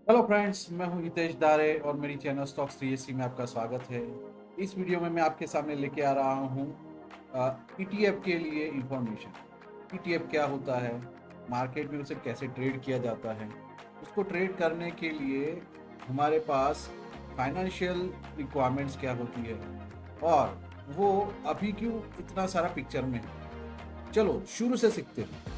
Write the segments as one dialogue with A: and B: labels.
A: Hello friends, मैं हूं हितेश दारे और मेरी चैनल स्टॉक्स 360 में आपका स्वागत है। इस वीडियो में मैं आपके सामने लेके आ रहा हूं ईटीएफ के लिए इंफॉर्मेशन। ईटीएफ क्या होता है, मार्केट में उसे कैसे ट्रेड किया जाता है, उसको ट्रेड करने के लिए हमारे पास फाइनेंशियल रिक्वायरमेंट्स क्या होती है और वो अभी क्यों इतना सारा पिक्चर में है। चलो शुरू से सीखते हैं।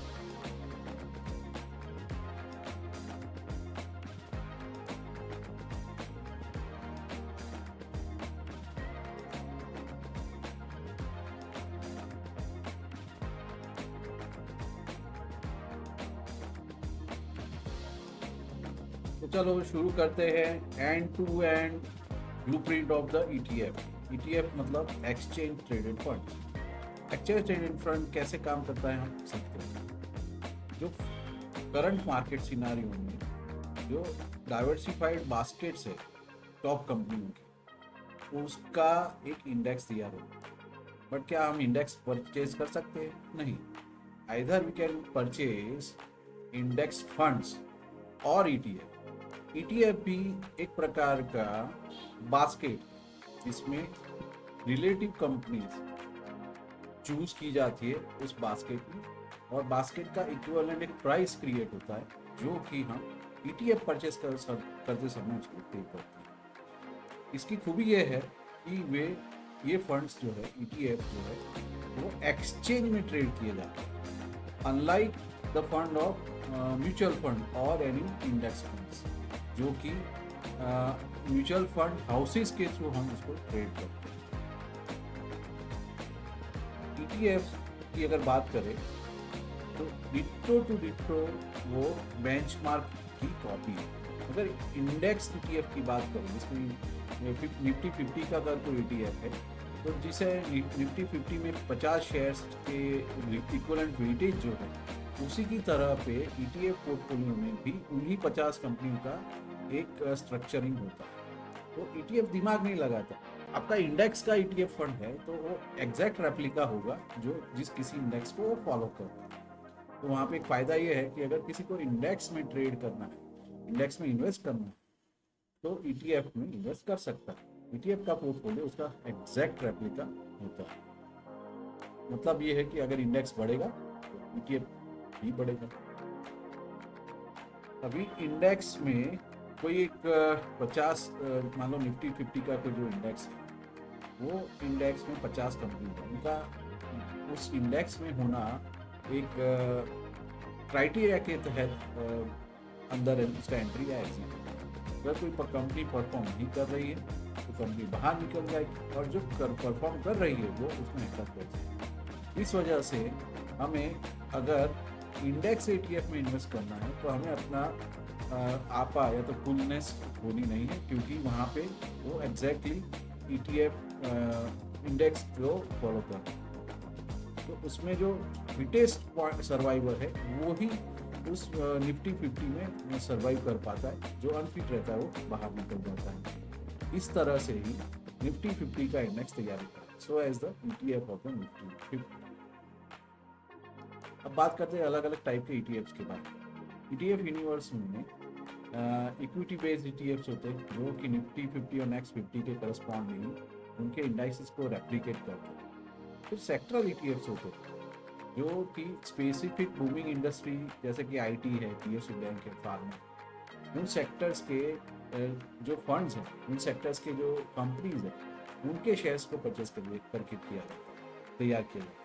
A: तो चलो शुरू करते हैं end to end blueprint of the ETF. ETF मतलब exchange traded fund. Exchange traded fund कैसे काम करता है हम सीखते हैं। जो करंट मार्केट सिनारियो में जो डाइवर्सिफाइड बास्केट्स है टॉप कंपनियों की, उसका एक इंडेक्स दिया होगा। बट क्या हम इंडेक्स परचेज कर सकते हैं? नहीं। Either we can purchase index funds और ईटीएफ। ईटीएफ भी एक प्रकार का बास्केट जिसमें रिलेटिव कंपनीज चूज की जाती है उस बास्केट में, और बास्केट का इक्विवेलेंट एक प्राइस क्रिएट होता है जो कि हम ईटीएफ परचेस करते समय उसको पे करते हैं। इसकी खूबी ये है कि ये फंड्स जो है, ईटीएफ जो है, वो एक्सचेंज में ट्रेड किए जाते हैं, unlike the fund of mutual fund और एनी इंडेक्स फंड्स, जो कि म्यूचुअल फंड हाउसेस के थ्रू हम उसको ट्रेड करते हैं। ईटीएफ की अगर बात करें तो डिट्टो टू डिट्टो वो बेंचमार्क की कॉपी है। अगर इंडेक्स ईटीएफ की बात करें जिसमें निफ्टी 50 का अगर कोई ईटीएफ है, तो जिसे निफ्टी 50 में 50 शेयर्स के इक्वलेंट वेटेज जो है, उसी की तरह पे ईटीएफ पोर्टफोलियो में भी उन्हीं 50 कंपनियों का एक स्ट्रक्चरिंग होता है। तो ईटीएफ दिमाग नहीं लगाता। आपका इंडेक्स का ईटीएफ फंड है तो वो एग्जैक्ट रेप्लिका होगा जो जिस किसी इंडेक्स को वो फॉलो करता है। तो वहाँ पे एक फ़ायदा ये है कि अगर किसी को इंडेक्स में ट्रेड करना है, इंडेक्स में इन्वेस्ट करना है, तो ईटीएफ में इन्वेस्ट कर सकता है। ईटीएफ का पोर्टफोलियो उसका एग्जैक्ट रेप्लिका होता है। मतलब ये है कि अगर इंडेक्स बढ़ेगा तो ईटीएफ भी बढ़ेगा। अभी इंडेक्स में कोई एक 50, मान लो निफ्टी 50 का कोई जो इंडेक्स है, वो इंडेक्स में 50 कंपनी है, उनका उस इंडेक्स में होना एक क्राइटेरिया के तहत अंदर उसका एंट्री या एग्जिट। अगर कोई कंपनी परफॉर्म नहीं कर रही है तो कंपनी बाहर निकल जाएगी, और जो परफॉर्म कर रही है वो उसमें एंटर कर जाएगी। इस वजह से हमें अगर इंडेक्स एटीएफ में इन्वेस्ट करना है तो हमें अपना आपा या तो फुलनेस होनी नहीं है, क्योंकि वहाँ पे वो एग्जैक्टली ईटीएफ इंडेक्स को फॉलो कर रहे हैं। तो उसमें जो फिटेस्ट सर्वाइवर है वो ही उस निफ्टी 50 में सर्वाइव कर पाता है। जो अनफिट रहता है वो बाहर निकल जाता है। इस तरह से ही निफ्टी 50 का इंडेक्स तैयार होता है, so as the ETF of the Nifty 50। अब बात करते हैं अलग अलग टाइप के ईटीएफ्स के बारे में। ईटीएफ यूनिवर्स में इक्विटी बेस्ड ईटीएफ्स होते हैं जो कि निफ्टी 50 और नेक्स्ट 50 के करस्पॉन्डिंग उनके इंडाइसेस को रेप्लिकेट करते हैं। फिर सेक्टरल ईटीएफ्स होते हैं जो कि स्पेसिफिक बूमिंग इंडस्ट्री जैसे कि आईटी है, पीएसयू बैंक है, फार्मा, उन सेक्टर्स के जो फंड्स हैं, उन सेक्टर्स के जो कंपनीज हैं, उनके शेयर्स को परचेस करके किया जाता है, तैयार किया जाता है।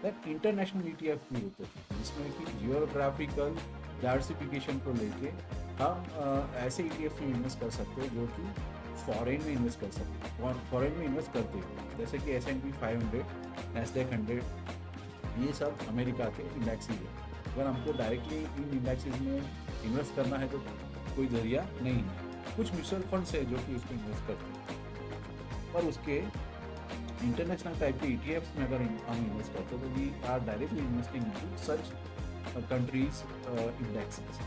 A: दैट इंटरनेशनल ईटीएफ भी होते हैं जिसमें कि जियोग्राफिकल डाइवर्सिफिकेशन को लेके हम ऐसे ईटीएफ में इन्वेस्ट कर सकते हैं जो कि फॉरेन में इन्वेस्ट कर सकते हैं, फॉरेन में इन्वेस्ट करते हैं, जैसे कि S&P 500, नैस्डैक 100, ये सब अमेरिका के इंडेक्सेस है। अगर हमको डायरेक्टली इन इंडेक्सेस में इन्वेस्ट करना है तो कोई जरिया नहीं है। कुछ म्यूचुअल फंड्स है जो कि उसको इन्वेस्ट करते हैं, पर उसके इंटरनेशनल टाइप के ईटीएफ्स में अगर हम इन्वेस्ट करते हैं तो we are directly investing into such countries indexes.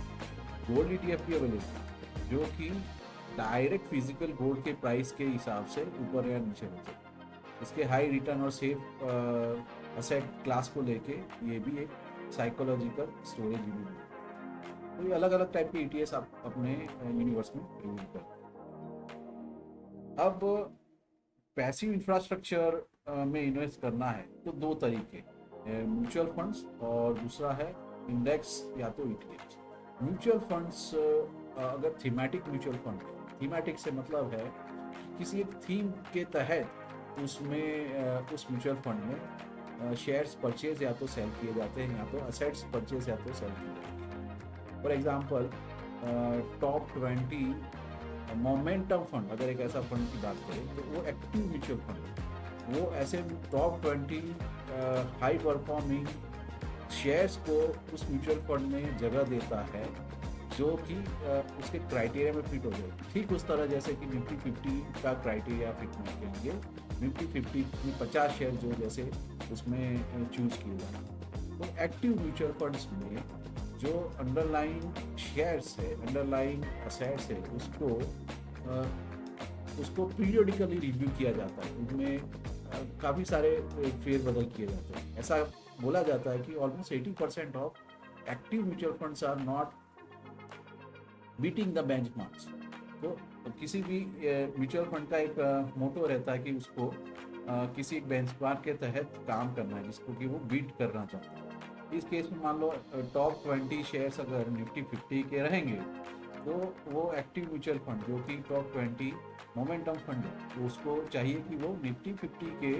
A: Gold ETF भी अवेलेबल है जो कि डायरेक्ट फिजिकल गोल्ड के प्राइस के हिसाब से ऊपर या नीचे होते हैं। इसके हाई रिटर्न और सेफ असेट क्लास को लेके ये भी एक साइकोलॉजिकल स्टोरेज यूनिट है। तो ये अलग अलग टाइप के ईटीएस आप अपने यूनिवर्स में रिव्यू करते हैं। अब पैसिव इंफ्रास्ट्रक्चर में इन्वेस्ट करना है तो दो तरीके, म्यूचुअल फंड्स और दूसरा है इंडेक्स या तो ईटीएफ। म्यूचुअल फंड्स अगर थीमेटिक म्यूचुअल फंड है, थीमेटिक से मतलब है किसी एक थीम के तहत उसमें उस म्यूचुअल फंड में शेयर्स परचेज या तो सेल किए जाते हैं या तो असेट्स परचेज या तो सेल किए जाते हैं। For example top 20 momentum fund, अगर एक ऐसा फंड की बात करें तो वो एक्टिव म्यूचुअल फंड है। वो ऐसे टॉप 20 हाई परफॉर्मिंग शेयर्स को उस म्यूचुअल फंड में जगह देता है जो कि उसके क्राइटेरिया में फिट हो जाए। ठीक उस तरह जैसे कि निफ्टी 50 का क्राइटेरिया फिट होने के लिए निफ्टी 50 में 50 शेयर जो जैसे उसमें चूज किए जाए। तो एक्टिव म्यूचुअल फंड्स में जो अंडरलाइन शेयर्स है, अंडरलाइन असेट्स है, उसको पीरियडिकली रिव्यू किया जाता है। उसमें काफ़ी सारे फेरबदल किए जाते हैं। ऐसा बोला जाता है कि almost 80% of active mutual funds are not beating the benchmarks. तो किसी भी म्यूचुअल फंड का एक मोटो रहता है कि उसको किसी एक बेंचमार्क के तहत काम करना है जिसको कि वो बीट करना चाहता है। इस केस में मान लो टॉप 20 शेयर्स अगर निफ्टी 50 के रहेंगे तो वो एक्टिव म्यूचुअल फंड जो कि टॉप 20 मोमेंटम फंड है तो उसको चाहिए कि वो निफ्टी 50 के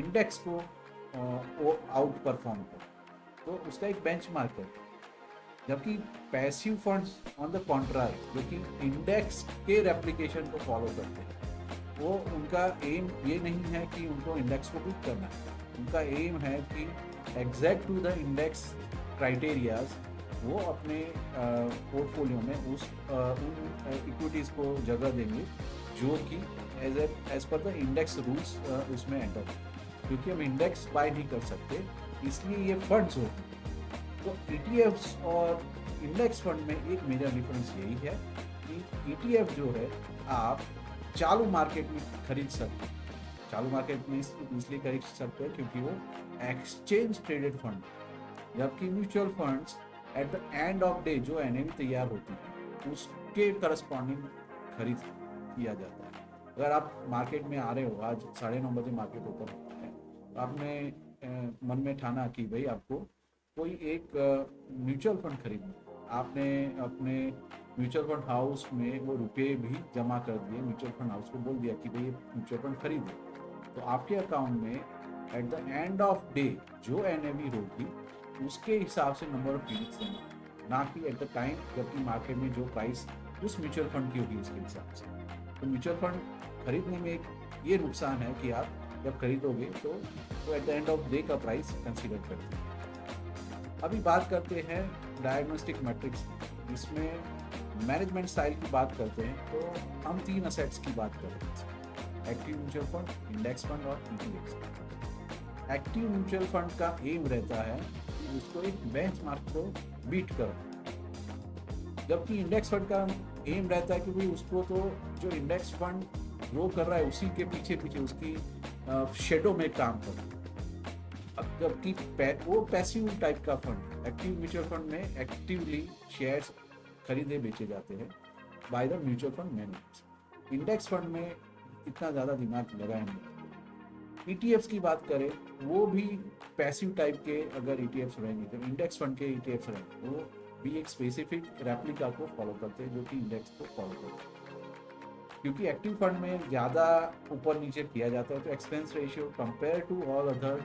A: इंडेक्स को वो आउट परफॉर्म करे। तो उसका एक बेंचमार्क है। जबकि passive funds on the contrary जो कि इंडेक्स के रेप्लिकेशन को फॉलो करते हैं, वो उनका एम ये नहीं है कि उनको इंडेक्स को बीट करना है। उनका एम है कि exact to the index criterias वो अपने पोर्टफोलियो में उन इक्विटीज़ को जगह देंगे जो कि as per the index rules उसमें एंटर, क्योंकि हम इंडेक्स बाय नहीं कर सकते इसलिए ये फंड्स होते हैं। तो ईटीएफ्स और इंडेक्स फंड में एक मेजर डिफरेंस यही है कि ईटीएफ जो है आप चालू मार्केट में खरीद सकते हैं। चालू मार्केट में इसलिए खरीद सकते हैं क्योंकि वो एक्सचेंज ट्रेडेड फंड, जबकि mutual funds at the end of day जो एनएवी तैयार होती है उसके करस्पॉन्डिंग खरीद किया जाता है। अगर आप मार्केट में आ रहे हो, आज 9:30 बजे मार्केट ओपन होता है, तो आपने मन में ठाना कि भाई आपको कोई एक म्यूचुअल फंड खरीदना, आपने अपने म्यूचुअल फंड हाउस में वो रुपये भी जमा कर दिए, म्यूचुअल फंड हाउस को बोल दिया कि भाई ये म्यूचुअल फंड खरीदो, तो आपके अकाउंट में at the end of day जो एनएवी होगी उसके हिसाब से नंबर ऑफ यूनिट्स देना, ना कि एट द टाइम जबकि मार्केट में जो प्राइस उस म्यूचुअल फंड की होगी उसके हिसाब से। तो म्यूचुअल फंड खरीदने में एक ये नुकसान है कि आप जब खरीदोगे तो at the end of day का प्राइस कंसीडर करते हैं। अभी बात करते हैं डायग्नोस्टिक मैट्रिक्स, इसमें मैनेजमेंट स्टाइल की बात करते हैं। तो हम 3 असेट्स की बात कर रहे हैं, active mutual fund, index fund और ईटीएफ। एक्टिव म्यूचुअल फंड का एम रहता है कि उसको एक बेंचमार्क को बीट करो, जबकि इंडेक्स फंड का एम रहता है कि भाई उसको तो जो इंडेक्स फंड ग्रो कर रहा है उसी के पीछे पीछे उसकी शेडो में काम करो। अब जबकि वो पैसिव टाइप का फंड, एक्टिव म्यूचुअल फंड में एक्टिवली शेयर्स खरीदे बेचे जाते हैं by the mutual fund managers. Index fund में इतना ज़्यादा दिमाग लगाया नहीं। ईटीएफ्स की बात करें, वो भी पैसिव टाइप के अगर ईटीएफ्स रहेंगे तो इंडेक्स फंड के ईटीएफ्स रहेंगे, वो भी एक स्पेसिफिक रेप्लिका को फॉलो करते हैं जो कि इंडेक्स को फॉलो करते हैं। क्योंकि एक्टिव फंड में ज़्यादा ऊपर नीचे किया जाता है तो expense ratio compare to all other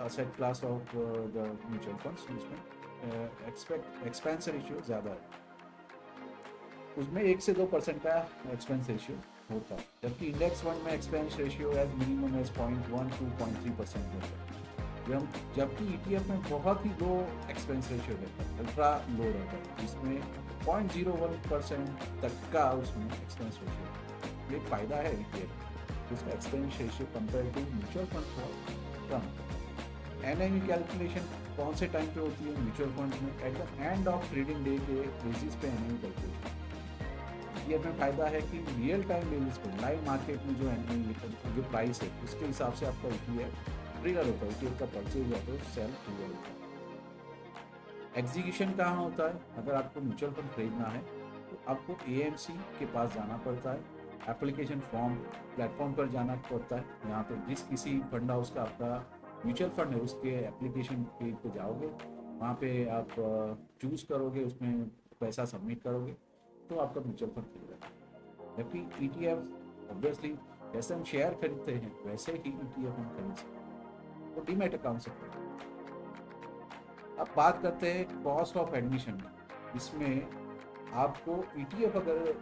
A: asset class of the mutual funds उसमें एक्सपेंस रेशियो ज़्यादा है, उसमें 1 से 2% का एक्सपेंस रेशियो होता है, जबकि इंडेक्स फंड में expense ratio as minimum as 0.1 to 0.3% होता है, जबकि ईटीएफ में बहुत ही लो एक्सपेंस रेशियो रहता है, अल्ट्रा लो रहता है, जिसमें 0.01% तक का उसमें एक्सपेंस रेशियो है। ये फायदा है ईटीएफ, उसका expense ratio compare to mutual fund बहुत कम। एनआईवी कैलकुलेशन कौन से टाइम पे होती है म्यूचुअल फंड में? At the end of trading day के बेसिस पे एनआईवी कैलकुलेशन। ये अपना फायदा है कि रियल टाइम बेसिस पे लाइव मार्केट में जो एनआईवी जो प्राइस है उसके हिसाब से आपका ईटीएफ ट्रिगर होता है, ईटीएफ का परचेज या तो सेल ट्रिगर होता है। एग्जीक्यूशन कहाँ होता है? अगर आपको म्यूचुअल फंड खरीदना है तो आपको एएमसी के पास जाना पड़ता है, एप्लीकेशन फॉर्म प्लेटफॉर्म पर जाना पड़ता है। यहाँ पे जिस किसी फंड हाउस का आपका म्यूचुअल फंड है उसके एप्लीकेशन पेज पे जाओगे, वहाँ पे आप चूज़ करोगे, उसमें पैसा सबमिट करोगे तो आपका म्यूचुअल फंड खरीदा। जबकि ईटीएफ ऑब्वियसली जैसे हम शेयर खरीदते हैं वैसे ही ईटीएफ हम खरीद सकते हैं, तो डीमैट अकाउंट से खरीदते हैं। अब बात करते हैं कॉस्ट ऑफ एडमिशन। इसमें आपको ईटीएफ अगर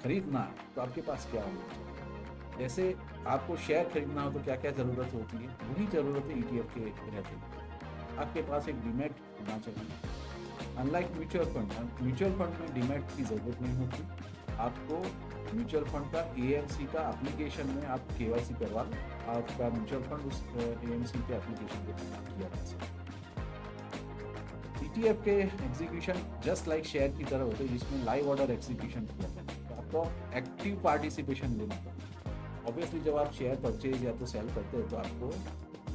A: खरीदना है तो आपके पास क्या होना चाहिए? जैसे आपको शेयर खरीदना हो तो क्या क्या ज़रूरत होती है, वही ज़रूरत ईटीएफ के रहते हैं। आपके पास एक डीमैट होना चाहिए। अनलाइक म्यूचुअल फंड में डीमैट की ज़रूरत नहीं होती। आपको म्यूचुअल फंड का एएमसी का एप्लीकेशन में आप केवाईसी करवा लो, आपका म्यूचुअल फंड उस एएमसी के एप्लीकेशन पे किया जा सकता है। ईटीएफ के एग्जीक्यूशन जस्ट लाइक शेयर की तरह होते हैं, जिसमें लाइव ऑर्डर एग्जीक्यूशन किया जाता है। तो आपको एक्टिव पार्टिसिपेशन लेना पड़ता है। ऑब्वियसली जब आप शेयर परचेज या तो सेल करते हो तो आपको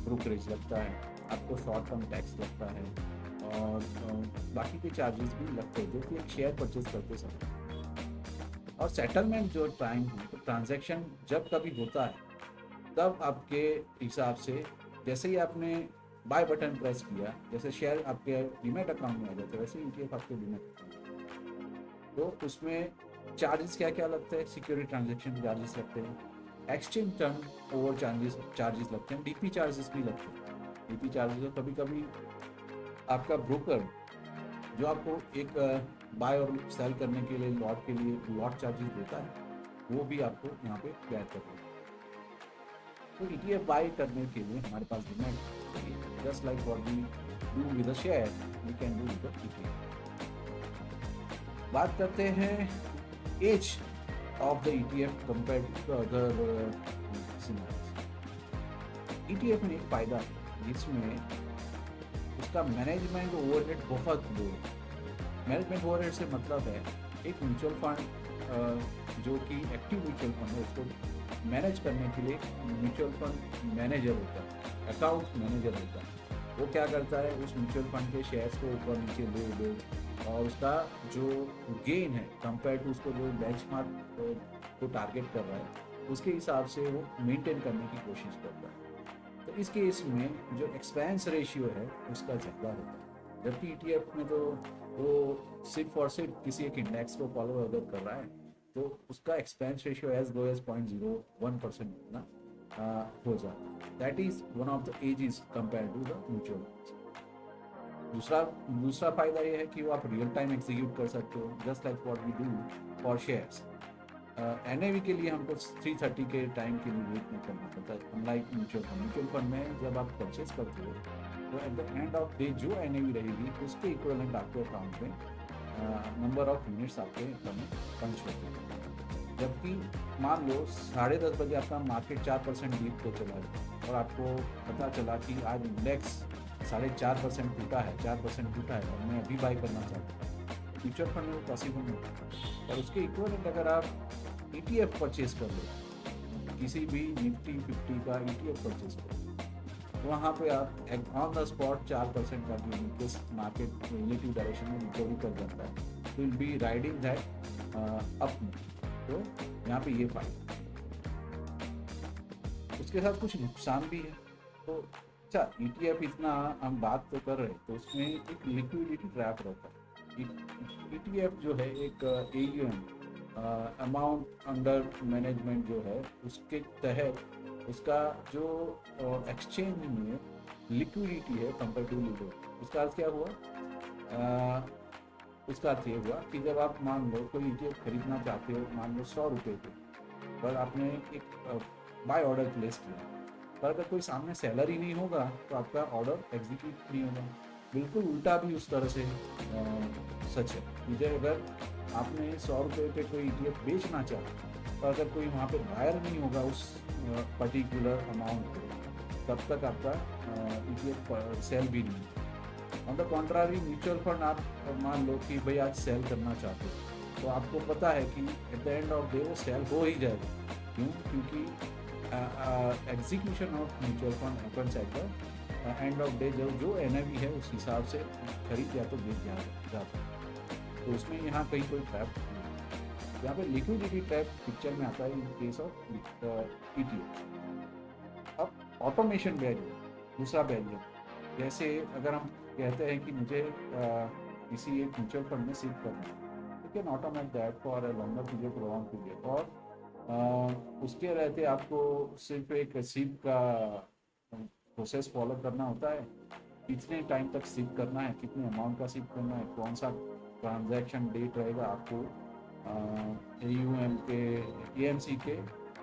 A: ब्रोकरेज लगता है, आपको शॉर्ट टर्म टैक्स लगता है और बाकी के चार्जेस भी लगते हैं जो कि एक शेयर परचेज करते समय। और सेटलमेंट जो टाइम है, तो ट्रांजैक्शन जब कभी होता है तब आपके हिसाब से जैसे ही आपने बाय बटन प्रेस किया, जैसे शेयर आपके डीमैट अकाउंट में आ जाता है वैसे ही ईटीएफ आपके डीमैट अकाउंट। तो उसमें चार्जेस क्या क्या लगते हैं? सिक्योरिटी ट्रांजैक्शन चार्जेस लगते हैं, एक्सचेंज टर्न ओवर चार्जेस लगते हैं, डीपी चार्जेस भी लगते हैं। डीपी चार्जेस कभी कभी आपका ब्रोकर जो आपको एक बाय और सेल करने के लिए लॉट चार्जेस देता है, वो भी आपको यहाँ पे बेयर करना है। तो ईटीएफ बाय करने के लिए हमारे पास demat, just like what we do with a share we can do with ETF. बात करते हैं edge of the ETF compare to other scenarios. ETF में एक फायदा है जिसमें उसका मैनेजमेंट ओवरहेड बहुत लो है। मैनेजमेंट ओवरहेड से मतलब है एक म्यूचुअल फंड जो कि एक्टिव म्यूचुअल फंड है उसको मैनेज करने के लिए म्यूचुअल फंड मैनेजर होता है, अकाउंट मैनेजर होता है। वो क्या करता है, उस म्यूचुअल फंड के शेयर्स को ऊपर नीचे ले और उसका जो गेन है कंपेयर टू उसको जो बेंचमार्क को टारगेट कर रहा है उसके हिसाब से वो मेंटेन करने की कोशिश करता है। तो इस केस में जो एक्सपेंस रेशियो है उसका ज़्यादा होता है, जबकि ईटीएफ में तो वो सिर्फ और सिर्फ किसी एक इंडेक्स को फॉलो अगर कर रहा है तो उसका expense ratio as low as 0.01% ना हो जाता है। That is one of the edges compare to the mutual funds. दूसरा फायदा ये है कि वो आप रियल टाइम एग्जीक्यूट कर सकते हो, just like what we do for shares. NAV के लिए हमको 3:30 के टाइम के लिए वेट नहीं करना पड़ता है, अनलाइक म्यूचुअल फंड में जब आप परचेज करते हो तो at the end of day जो एनएवी रहेगी उसके इक्विवेलेंट आपके अकाउंट में नंबर ऑफ यूनिट्स आपके अकाउंट में पंच होते हैं। जबकि मान लो 10:30 बजे आपका मार्केट 4% डीप पे चला है और आपको पता चला कि आज इंडेक्स 4.5% टूटा है, 4% टूटा है और मैं अभी बाई करना चाहता हूँ, म्यूचुअल फंड में वो पॉसिबल नहीं। और उसके इक्विवेलेंट अगर आप ईटीएफ परचेज कर लो, किसी भी निफ्टी 50 का ईटीएफ परचेज कर लो, तो वहाँ पे आप ऑन द स्पॉट 4% का भी इनकेस मार्केट रिलेटिव डायरेक्शन में रिकवरी कर जाता है तो will be riding that up. तो यहाँ पे ये फायदा, उसके साथ कुछ नुकसान भी है। तो अच्छा, ईटीएफ इतना हम बात तो कर रहे हैं तो उसमें एक लिक्विडिटी ट्रैप रहता है। ईटीएफ जो है एक AUM अमाउंट अंडर मैनेजमेंट जो है उसके तहत उसका जो एक्सचेंज में लिक्विडिटी है कंपेयर टू लिक्विड, उसका अर्थ क्या हुआ? उसका अर्थ ये हुआ कि जब आप मान लो कोई ईटीएफ खरीदना चाहते हो, मान लो 100 रुपये पे, पर आपने एक बाय ऑर्डर प्लेस किया, पर अगर कोई सामने सेलर ही नहीं होगा तो आपका ऑर्डर एग्जीक्यूट नहीं होगा। बिल्कुल उल्टा भी उस तरह से सच है। मुझे अगर आपने 100 रुपये पे कोई ईटीएफ बेचना चाहा तो अगर कोई वहाँ पे बायर नहीं होगा उस पर्टिकुलर अमाउंट को, तब तक आपका ईटीएफ सेल भी नहीं। On the contrary mutual fund आप मान लो कि भाई आज सेल करना चाहते हो तो आपको पता है कि at the end of day वो सेल हो ही जाएगा। क्यों? क्योंकि execution of mutual fund happens at the end of day जो जो NAV है उस हिसाब से खरीद या तो बेच जाता है। तो उसमें यहाँ कहीं कोई ट्रैप नहीं है। यहाँ पे लिक्विडिटी ट्रैप पिक्चर में आता है इन केस ऑफ ETF। अब ऑटोमेशन बैरियर, दूसरा बैरियर, जैसे अगर हम कहते हैं कि मुझे किसी एक म्यूचुअल फंड में शिफ्ट करना है, you can automate that for a longer period, prolong period. और उसके रहते आपको सिर्फ एक शिफ्ट का प्रोसेस फॉलो करना होता है, कितने टाइम तक शिफ्ट करना है, कितने अमाउंट का शिफ्ट करना है, कौन सा ट्रांजैक्शन डेट रहेगा, आपको AUM के AMC के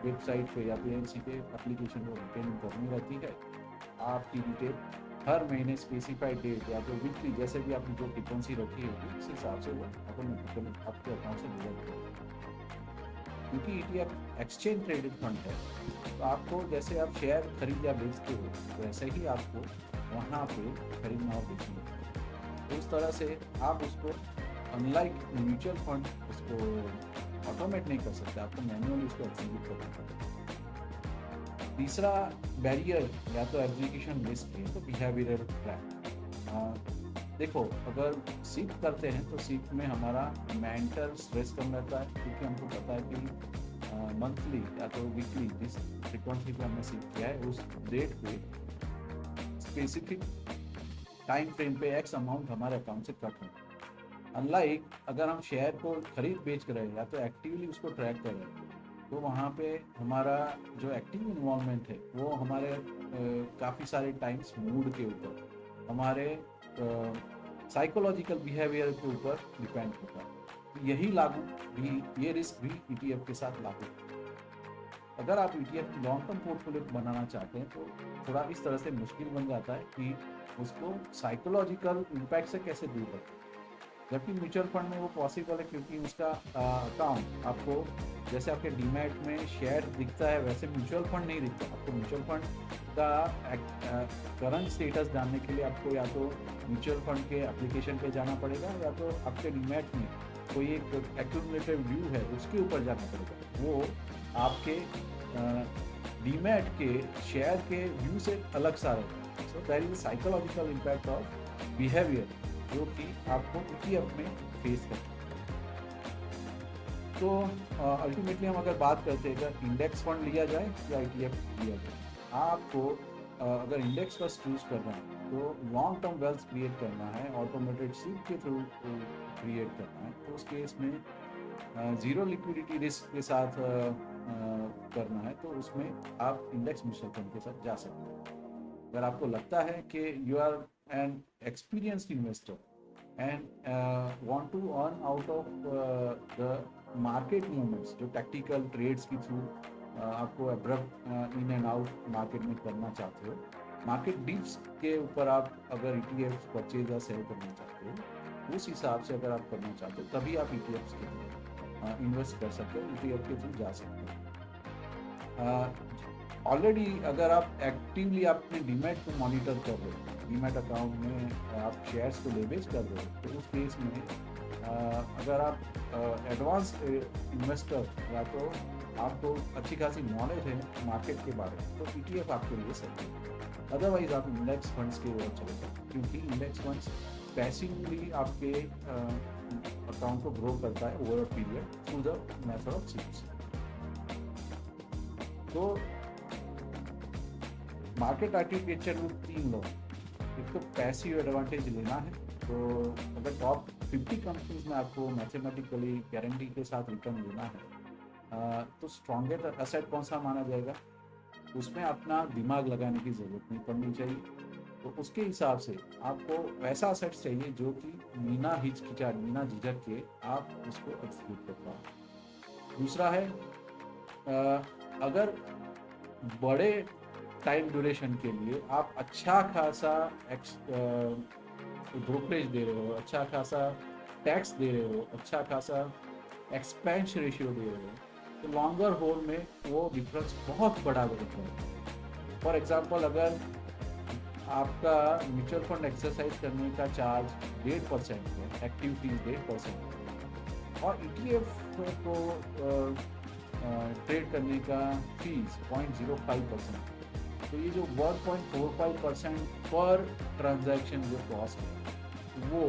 A: वेबसाइट पे या AMC के एप्लीकेशन को रिटेन करनी रहती है। आपकी डिटेल हर महीने स्पेसिफाइड डेट या तो वीकली, जैसे भी आपने जो फ्रीक्वेंसी रखी होगी उस हिसाब से वो ऑटोमेटिकली आपके अकाउंट से डिडक्ट होगा। क्योंकि ETF एक्सचेंज ट्रेडेड फंड है, तो आपको जैसे आप शेयर खरीद या बेचते हो वैसे ही आपको वहाँ पे खरीदना और बेचना है। तो उस तरह से आप उसको अनलाइक म्यूचुअल फंड उसको ऑटोमेट नहीं कर सकते, आपको मैन्युअली उसको एग्जीक्यूट करना पड़ेगा। तीसरा बैरियर या तो एग्जीक्यूशन रिस्क है, तो बिहेवियरल ट्रैप। देखो, अगर सीख करते हैं तो सीख में हमारा मेंटल स्ट्रेस कम रहता है, क्योंकि हमको पता है कि मंथली या तो वीकली जिस फ्रिक्वेंसी पे हमने सीख किया है उस डेट पे स्पेसिफिक टाइम फ्रेम पे एक्स अमाउंट हमारे अकाउंट से कट होगा। अनलाइक अगर हम शेयर को खरीद बेच कर रहे हैं या तो एक्टिवली उसको ट्रैक कर रहे हैं, तो वहाँ पे हमारा जो एक्टिव इन्वॉल्वमेंट है वो हमारे काफ़ी सारे टाइम्स मूड के ऊपर, हमारे साइकोलॉजिकल बिहेवियर के ऊपर डिपेंड होता है। यही लागू भी, ये रिस्क भी ETF के साथ लागू है। अगर आप ETF लॉन्ग टर्म पोर्टफोलियो बनाना चाहते हैं तो थोड़ा इस तरह से मुश्किल बन जाता है कि उसको साइकोलॉजिकल इम्पैक्ट से कैसे दूर रखें। जबकि म्यूचुअल फंड में वो पॉसिबल है, क्योंकि उसका अकाउंट आपको जैसे आपके डीमैट में शेयर दिखता है वैसे म्यूचुअल फंड नहीं दिखता। आपको म्यूचुअल फंड का करंट स्टेटस जानने के लिए आपको या तो म्यूचुअल फंड के एप्लीकेशन पे जाना पड़ेगा या तो आपके डीमैट में कोई एक एक्यूमुलेटिव व्यू है उसके ऊपर जाना पड़ेगा। वो आपके डीमैट के शेयर के व्यू से अलग सा रहता है। So that is psychological impact of behaviour जो कि आपको ETF में फेस करना है। तो अल्टीमेटली हम अगर बात करते हैं अगर इंडेक्स फंड लिया जाए या ETF लिया जाए, आपको अगर इंडेक्स फंड चूज करना है तो लॉन्ग टर्म वेल्थ क्रिएट करना है, ऑटोमेटेड शिफ्ट के थ्रू क्रिएट करना है, तो उस केस में ज़ीरो लिक्विडिटी रिस्क के साथ करना है, तो उसमें आप इंडेक्स म्यूचुअल फंड के साथ जा सकते हैं। अगर आपको लगता है कि you are an experienced investor and want to earn out of the market movements, जो tactical trades के थ्रू आपको abrupt in and out market में करना चाहते हो, मार्केट डिप्स के ऊपर आप अगर ETF परचेज या सेल करना चाहते हो, उस हिसाब से अगर आप करना चाहते हो तभी आप ETFs के थ्रू इन्वेस्ट कर सकते हो, ETF के थ्रू जा सकते हो। ऑलरेडी अगर आप एक्टिवली अपने डीमैट को मॉनिटर कर रहे हो, डीमैट अकाउंट में आप शेयर्स को ले बेच कर रहे हो, तो उस केस में अगर आप एडवांस इन्वेस्टर या तो आपको अच्छी खासी नॉलेज है मार्केट के बारे में, तो ETF आपके लिए सही है। अदरवाइज आप इंडेक्स फंड्स की ओर चले जाओ, क्योंकि इंडेक्स फंड्स पैसिवली आपके अकाउंट को ग्रो करता है over a period through the method of shifts. तो मार्केट आर्किटेक्चर में 3 लोग, एक तो पैसिव एडवांटेज लेना है, तो अगर टॉप 50 कंपनीज में आपको मैथमेटिकली गारंटी के साथ रिटर्न लेना है, तो स्ट्रॉन्गर एसेट कौन सा माना जाएगा, उसमें अपना दिमाग लगाने की ज़रूरत नहीं पड़नी चाहिए। तो उसके हिसाब से आपको वैसा एसेट चाहिए जो कि बिना हिचकिचाहट, बिना झिझक के आप उसको एग्जीक्यूट कर पाओ। दूसरा है अगर बड़े टाइम ड्यूरेशन के लिए आप अच्छा खासा ब्रोकरेज दे रहे हो, अच्छा खासा टैक्स दे रहे हो, अच्छा खासा एक्सपेंस रेशियो दे रहे हो, तो लॉन्गर होल में वो डिफरेंस बहुत बड़ा रहता है। फॉर एग्जांपल, अगर आपका म्यूचुअल फंड एक्सरसाइज करने का चार्ज 1.5% है, एक्टिव फीस 1.5% है, और ETF को ट्रेड करने का फीस 0.05% है, तो ये जो 1.45% पर ट्रांजैक्शन जो कॉस्ट है वो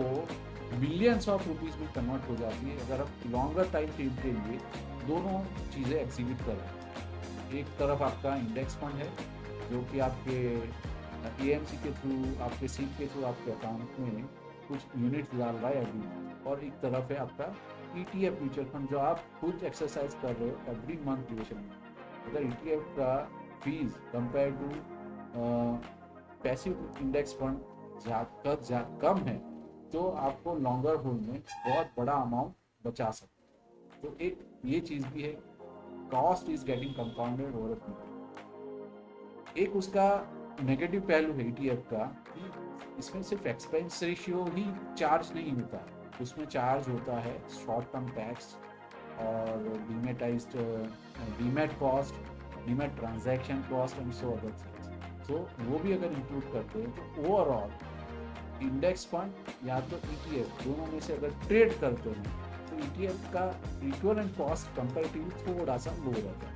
A: बिलियंस ऑफ रुपीस में कन्वर्ट हो जाती है अगर आप लॉन्गर टाइम फ्रेम के लिए दोनों चीज़ें एग्जीक्यूट कर रहे हैं। एक तरफ आपका इंडेक्स फंड है जो कि आपके एएमसी के थ्रू, आपके सीट के थ्रू आपके अकाउंट में कुछ यूनिट्स डाल रहा है अभी, और एक तरफ है आपका ETF म्यूचुअल फंड जो आप खुद एक्सरसाइज कर रहे हो एवरी मंथ ड्यूरेशन में। अगर ETF का fees compare to passive index fund कम है तो आपको लॉन्गर होल्ड में बहुत बड़ा अमाउंट बचा सकते। तो एक ये चीज़ भी है, cost is getting compounded over a period. एक उसका नेगेटिव पहलू है ETF का कि इसमें सिर्फ एक्सपेंस रेशियो ही चार्ज नहीं होता है, उसमें चार्ज होता है शॉर्ट टर्म टैक्स और demat cost, demat transaction cost and so other things. तो वो भी अगर इंक्लूड करते हैं तो ओवरऑल इंडेक्स फंड या तो ETF दोनों में से अगर ट्रेड करते हैं तो ETF का इक्विवेलेंट कॉस्ट कंपैरेटिवली थोड़ा सा लो रहता है।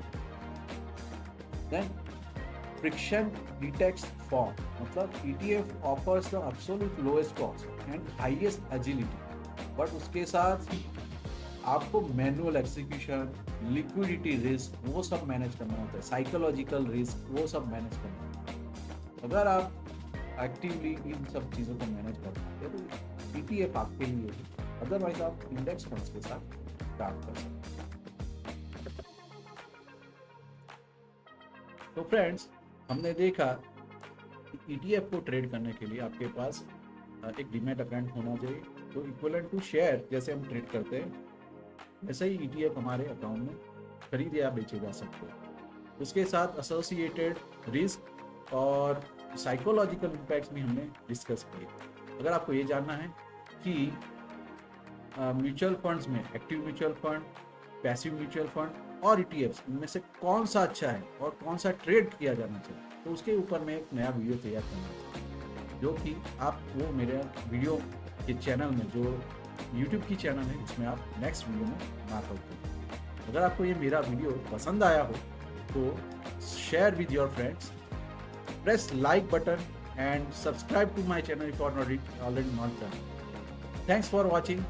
A: देन फ्रिक्शन डिटेक्ट्स फॉर्म, मतलब ETF offers the absolute lowest cost and highest agility, but उसके साथ आपको मैनुअल एग्जीक्यूशन, लिक्विडिटी रिस्क वो सब मैनेज करना होता है, साइकोलॉजिकल रिस्क वो सब मैनेज करना होता है। अगर आप एक्टिवली इन सब चीज़ों को मैनेज कर सकते हैं तो ETF आपके लिए है, अदरवाइज आप इंडेक्स फंड्स के साथ काम कर सकते हैं। तो फ्रेंड्स, हमने देखा कि ETF को ट्रेड करने के लिए आपके पास एक डीमैट अकाउंट होना चाहिए, तो इक्विवेलेंट टू शेयर जैसे हम ट्रेड करते हैं वैसे ही ETF हमारे अकाउंट में खरीदे या बेचे जा सकते हैं। उसके साथ एसोसिएटेड रिस्क और साइकोलॉजिकल इम्पैक्ट्स भी हमने डिस्कस किए। अगर आपको ये जानना है कि म्यूचुअल फंड्स में active mutual fund, passive mutual fund और ETFs इनमें से कौन सा अच्छा है और कौन सा ट्रेड किया जाना चाहिए, तो उसके ऊपर मैं एक नया वीडियो तैयार करूँगा जो कि आप वो मेरे वीडियो के चैनल में, जो YouTube की चैनल है उसमें आप नेक्स्ट वीडियो में मार्कआउट करें। अगर आपको ये मेरा वीडियो पसंद आया हो तो share with your friends, press like button and subscribe to my channel if you are not already not done. Thanks for watching.